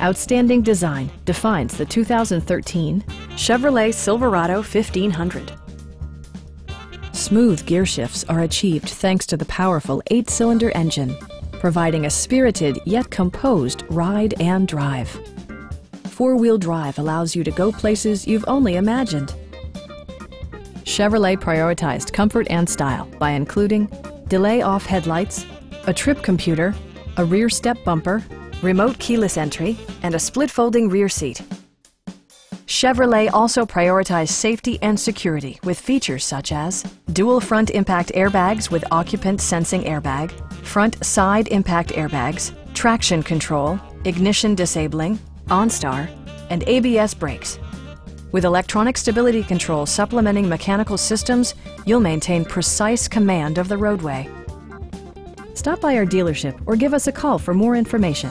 Outstanding design defines the 2013 Chevrolet Silverado 1500. Smooth gear shifts are achieved thanks to the powerful 8-cylinder engine, providing a spirited yet composed ride and drive. 4-wheel drive allows you to go places you've only imagined. Chevrolet prioritized comfort and style by including delay-off headlights, a trip computer, a rear step bumper, remote keyless entry, and a split-folding rear seat. Chevrolet also prioritized safety and security with features such as dual front impact airbags with occupant sensing airbag, front side impact airbags, traction control, ignition disabling, OnStar, and ABS brakes. With electronic stability control supplementing mechanical systems, you'll maintain precise command of the roadway. Stop by our dealership or give us a call for more information.